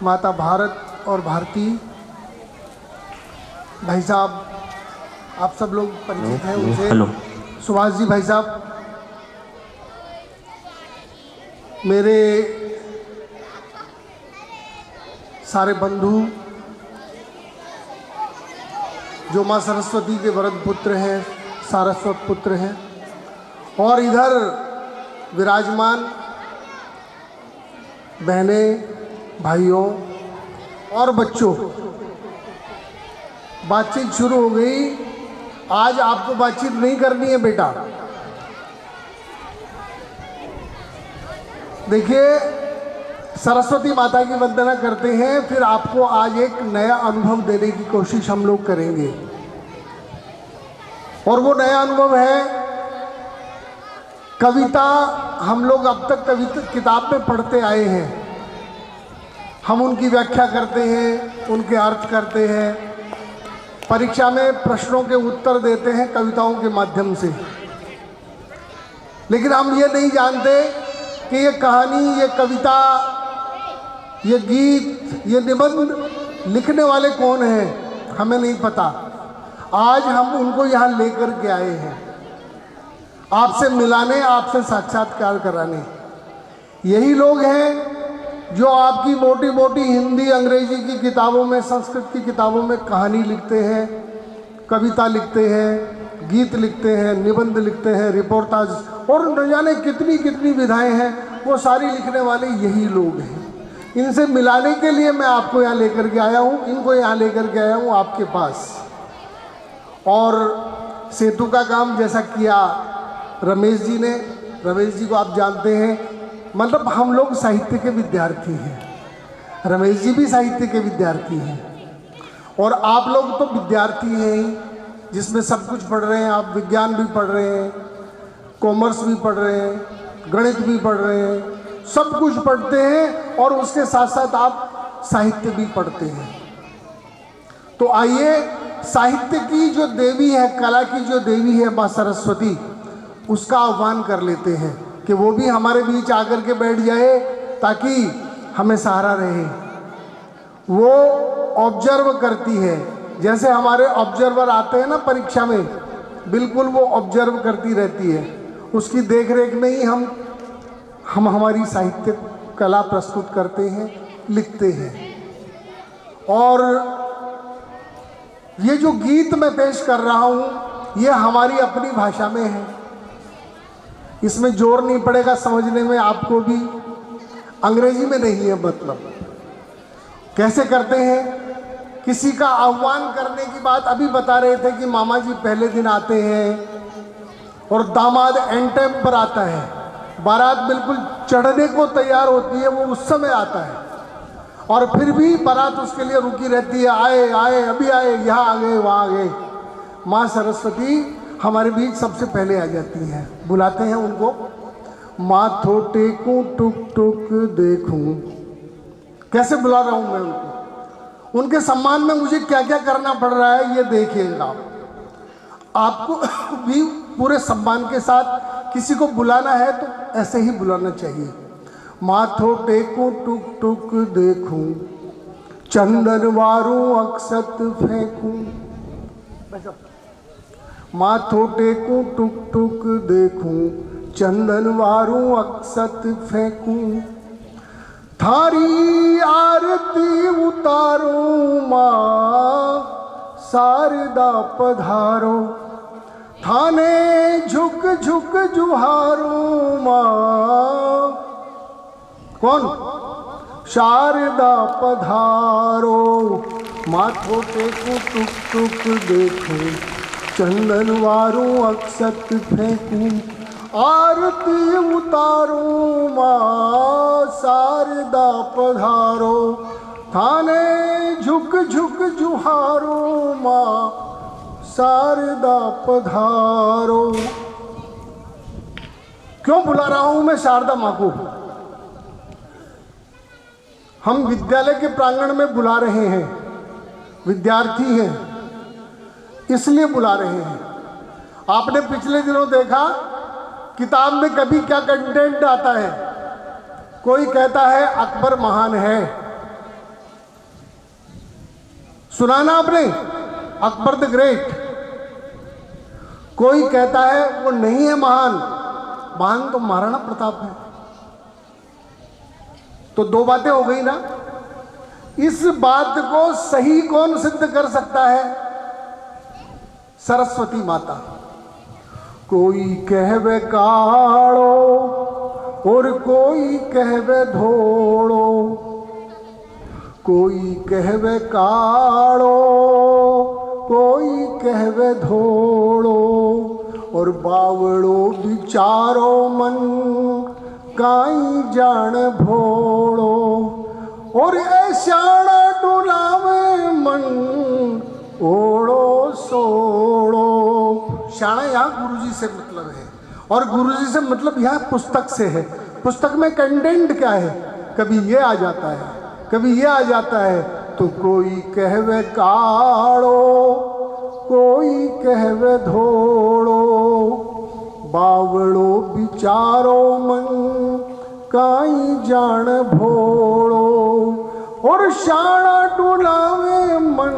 माता भारत और भारती भाई साहब, आप सब लोग परिचित हैं उनसे। हेलो सुभाष जी भाई साहब, मेरे सारे बंधु जो माँ सरस्वती के वरद पुत्र हैं, सारस्वत पुत्र हैं, और इधर विराजमान बहनें, भाइयों और बच्चों, बातचीत शुरू हो गई। आज आपको बातचीत नहीं करनी है बेटा। देखिए, सरस्वती माता की वंदना करते हैं, फिर आपको आज एक नया अनुभव देने की कोशिश हम लोग करेंगे। और वो नया अनुभव है कविता। हम लोग अब तक कविता किताब में पढ़ते आए हैं, हम उनकी व्याख्या करते हैं, उनके अर्थ करते हैं, परीक्षा में प्रश्नों के उत्तर देते हैं कविताओं के माध्यम से। लेकिन हम ये नहीं जानते कि ये कहानी, ये कविता, ये गीत, ये निबंध लिखने वाले कौन हैं, हमें नहीं पता। आज हम उनको यहाँ लेकर के आए हैं, आपसे मिलाने, आपसे साक्षात्कार कराने। यही लोग हैं जो आपकी मोटी मोटी हिंदी अंग्रेजी की किताबों में, संस्कृत की किताबों में कहानी लिखते हैं, कविता लिखते हैं, गीत लिखते हैं, निबंध लिखते हैं, रिपोर्टाज और न जाने कितनी कितनी विधाएं हैं, वो सारी लिखने वाले यही लोग हैं। इनसे मिलाने के लिए मैं आपको यहाँ लेकर के आया हूँ, इनको यहाँ लेकर के आया हूँ आपके पास। और सेतु का काम जैसा किया रमेश जी ने, रमेश जी को आप जानते हैं, मतलब हम लोग साहित्य के विद्यार्थी हैं, रमेश जी भी साहित्य के विद्यार्थी हैं, और आप लोग तो विद्यार्थी हैं ही, जिसमें सब कुछ पढ़ रहे हैं। आप विज्ञान भी पढ़ रहे हैं, कॉमर्स भी पढ़ रहे हैं, गणित भी पढ़ रहे हैं, सब कुछ पढ़ते हैं, और उसके साथ साथ आप साहित्य भी पढ़ते हैं। तो आइए, साहित्य की जो देवी है, कला की जो देवी है माँ सरस्वती, उसका आह्वान कर लेते हैं कि वो भी हमारे बीच आकर के बैठ जाए, ताकि हमें सहारा रहे। वो ऑब्जर्व करती है, जैसे हमारे ऑब्जर्वर आते हैं ना परीक्षा में, बिल्कुल वो ऑब्जर्व करती रहती है। उसकी देख रेख में ही हम हमारी साहित्य कला प्रस्तुत करते हैं, लिखते हैं। और ये जो गीत मैं पेश कर रहा हूँ, ये हमारी अपनी भाषा में है, इसमें जोर नहीं पड़ेगा समझने में आपको भी, अंग्रेजी में नहीं है। मतलब कैसे करते हैं, किसी का आह्वान करने की बात अभी बता रहे थे कि मामा जी पहले दिन आते हैं और दामाद एंड टाइम पर आता है, बारात बिल्कुल चढ़ने को तैयार होती है, वो उस समय आता है, और फिर भी बारात उसके लिए रुकी रहती है, आए आए अभी आए, यहाँ आ गए, वहाँ आ गए। माँ सरस्वती हमारे बीच सबसे पहले आ जाती हैं, बुलाते हैं उनको। माथो टेकूं टुक टुक देखूं, कैसे बुला रहा हूं मैं उनको, उनके सम्मान में मुझे क्या क्या करना पड़ रहा है ये देखिएगा। आपको भी पूरे सम्मान के साथ किसी को बुलाना है तो ऐसे ही बुलाना चाहिए। माथो टेकूं टुक टुक देखूं, चंदन वारूं अक्षत फेंकूं। माथो टेकूं टुक टुक देखूं, चंदन वारूं अक्षत फेंकूं। थारी आरती उतारूं माँ शारदा पधारो, थाने झुक झुक जुहारूं माँ। कौन? शारदा पधारो। माथो टेकूं टुक टुक देखूं, चंदन वारूं अक्षत फेंकूं। आरती उतारूं माँ शारदा पधारो, थाने झुक झुक जुहारूं माँ शारदा पधारो। क्यों बुला रहा हूं मैं शारदा माँ को? हम विद्यालय के प्रांगण में बुला रहे हैं, विद्यार्थी हैं इसलिए बुला रहे हैं। आपने पिछले दिनों देखा किताब में कभी क्या कंटेंट आता है, कोई कहता है अकबर महान है, सुना ना आपने अकबर द ग्रेट। कोई कहता है वो नहीं है महान, महान तो महाराणा प्रताप है। तो दो बातें हो गई ना। इस बात को सही कौन सिद्ध कर सकता है? सरस्वती माता। कोई कहवे काड़ो और कोई कहवे धोड़ो, कोई कहवे काड़ो कोई कहवे धोड़ो, और बावड़ो बिचारो मन काई जान भोड़ो, और ऐशाना डुलावे मन ओड़ो सोड़ो। शाना यहाँ गुरुजी से मतलब है, और गुरुजी से मतलब यहाँ पुस्तक से है। पुस्तक में कंटेंट क्या है? कभी ये आ जाता है, कभी ये आ जाता है। तो कोई कहवे काड़ो कोई कहवे धोड़ो, बावड़ो बिचारो मन काई जान भोड़ो, और शाना डुलावे मन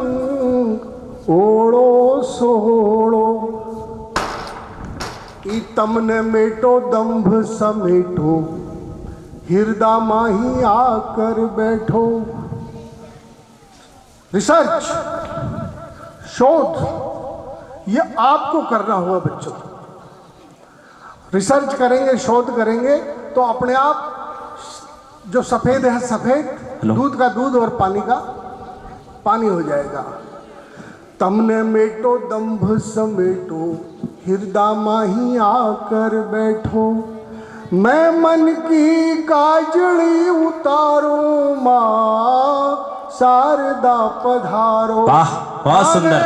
ओड़ो सोड़ो। ई तमने मेटो दंभ समेटो, हृदय माही आकर बैठो। रिसर्च, शोध, ये आपको करना होगा बच्चों। रिसर्च करेंगे, शोध करेंगे तो अपने आप जो सफेद है सफेद, दूध का दूध और पानी का पानी हो जाएगा। तमने मेटो दंभ समेटो, हृदय माही आकर बैठो, मैं मन की काजड़ी उतारूं माँ शारदा पधारो। वाह, बहुत सुंदर।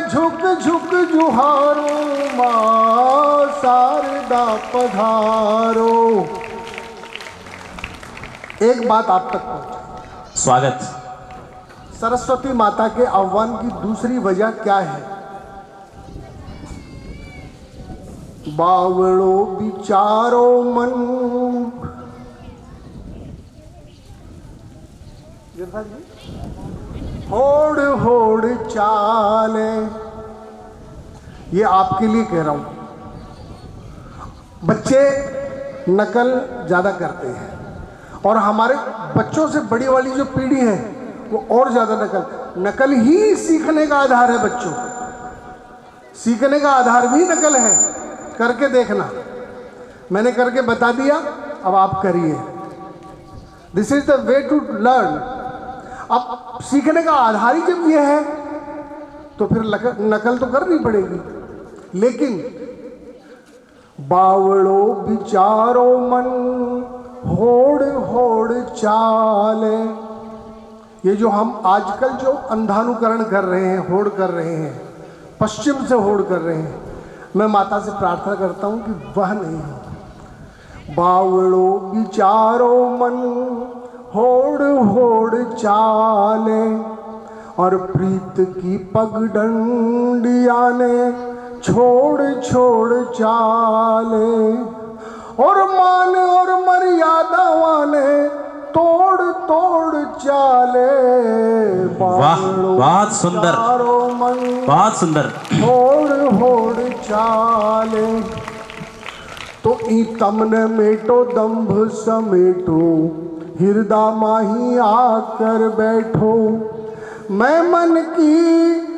झुक झुक जुहारो माँ शारदा पधारो। एक बात आप तक पहुंचे। स्वागत। सरस्वती माता के आह्वान की दूसरी वजह क्या है? बावड़ो बिचारो मन, होड़ होड़ चाले। ये आपके लिए कह रहा हूं। बच्चे नकल ज्यादा करते हैं, और हमारे बच्चों से बड़ी वाली जो पीढ़ी है वो और ज्यादा नकल ही सीखने का आधार है। बच्चों, सीखने का आधार भी नकल है। करके देखना, मैंने करके बता दिया, अब आप करिए। This is the way to learn. अब सीखने का आधार ही जब ये है तो फिर नकल तो करनी पड़ेगी। लेकिन बावड़ो बिचारो मन होड़ होड़ चाले, ये जो हम आजकल जो अंधानुकरण कर रहे हैं, होड़ कर रहे हैं, पश्चिम से होड़ कर रहे हैं, मैं माता से प्रार्थना करता हूं कि वह नहीं हो। बावड़ो बिचारो मन होड़ होड़ चाले, और प्रीत की पगडंडिया ने छोड़ छोड़ चाले, और मान और मर्यादा वाले तोड़ तोड़ चाले। वाह, बहुत सुंदर, बहुत सुंदर। होड़ होड़ चाले, तो ई तमने मेटो दंभ समेटो, हृदय माही आकर बैठो, मैं मन की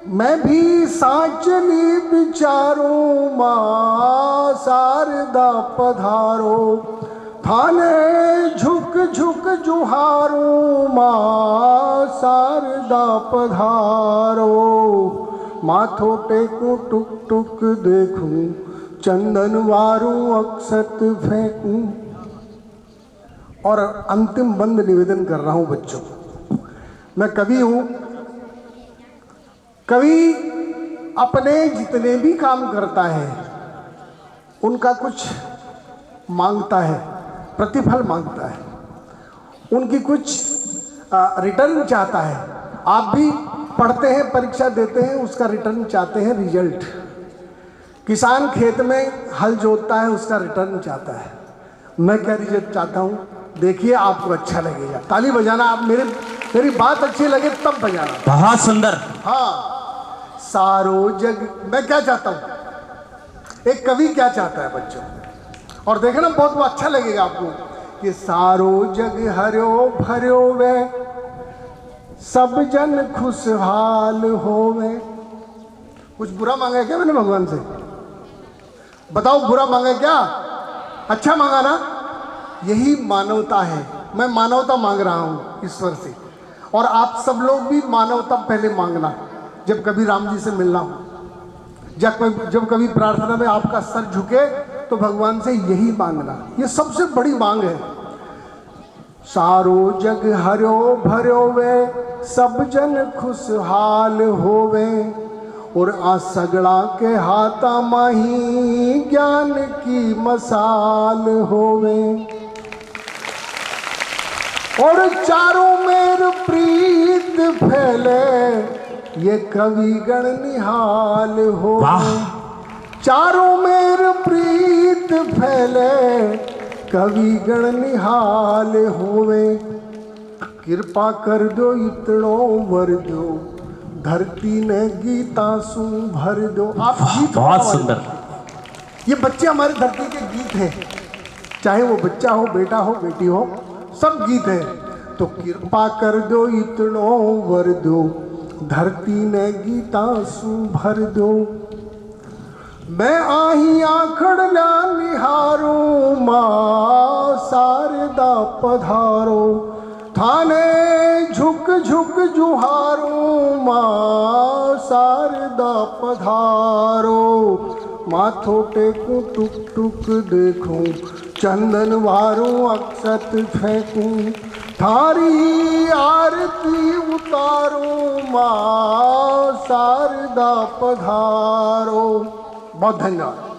मैं भी सांचली बिचारूं माँ शारदा पधारो, थाने झुक झुक जुहारूं माँ शारदा पधारो, माथो टेकूं टुक टुक देखूं, चंदन वारूं अक्षत फेंकूं। और अंतिम बंद निवेदन कर रहा हूं बच्चों, मैं कवि हूं। कवि अपने जितने भी काम करता है उनका कुछ मांगता है, प्रतिफल मांगता है, उनकी कुछ रिटर्न चाहता है। आप भी पढ़ते हैं, परीक्षा देते हैं, उसका रिटर्न चाहते हैं, रिजल्ट। किसान खेत में हल जोतता है, उसका रिटर्न चाहता है। मैं क्या रिजल्ट चाहता हूँ, देखिए आपको अच्छा लगेगा। ताली बजाना आप मेरे तेरी बात अच्छी लगे तब बजाना। बहुत सुंदर। हाँ, सारो जग, मैं क्या चाहता हूं, एक कवि क्या चाहता है बच्चों, और देखना बहुत वो अच्छा लगेगा आपको कि सारो जग हर्यो भर्यो वे सब जन खुशहाल होवे। कुछ बुरा मांगा है क्या मैंने भगवान से? बताओ, बुरा मांगा क्या? अच्छा मांगा ना? यही मानवता है। मैं मानवता मांग रहा हूं ईश्वर से, और आप सब लोग भी मानवता पहले मांगना। जब कभी राम जी से मिलना हो, जब कभी प्रार्थना में आपका सर झुके, तो भगवान से यही मांगना। ये सबसे बड़ी मांग है। सारो जग हर्यो भर्यो वे सब जन खुशहाल होवे, और सगड़ा के हाथा माही ज्ञान की मसाल होवे, और चारों मेर प्रीत फैले ये कवि गण निहाल होवे। चारों मेर प्रीत फैले कवि गण निहाल होवे, कृपा कर दो इतनो वर दो धरती ने गीता सु भर दो। आप गीत बहुत सुंदर। ये बच्चे हमारे धरती के गीत हैं, चाहे वो बच्चा हो, बेटा हो, बेटी हो, सब गीत है। तो कृपा कर दो इतनो वर दो धरती ने गीता सु भर दो। मैं आही आखड़ला निहारो माँ शारदा पधारो, थाने झुक झुक जुहारो माँ शारदा पधारो। माथो टेकूं टुक टुक देखूं चंदन वारो अक्षत फेंकूं, थारी आरती उतारो माँ शारदा पधारो। बहुत धन्यवाद।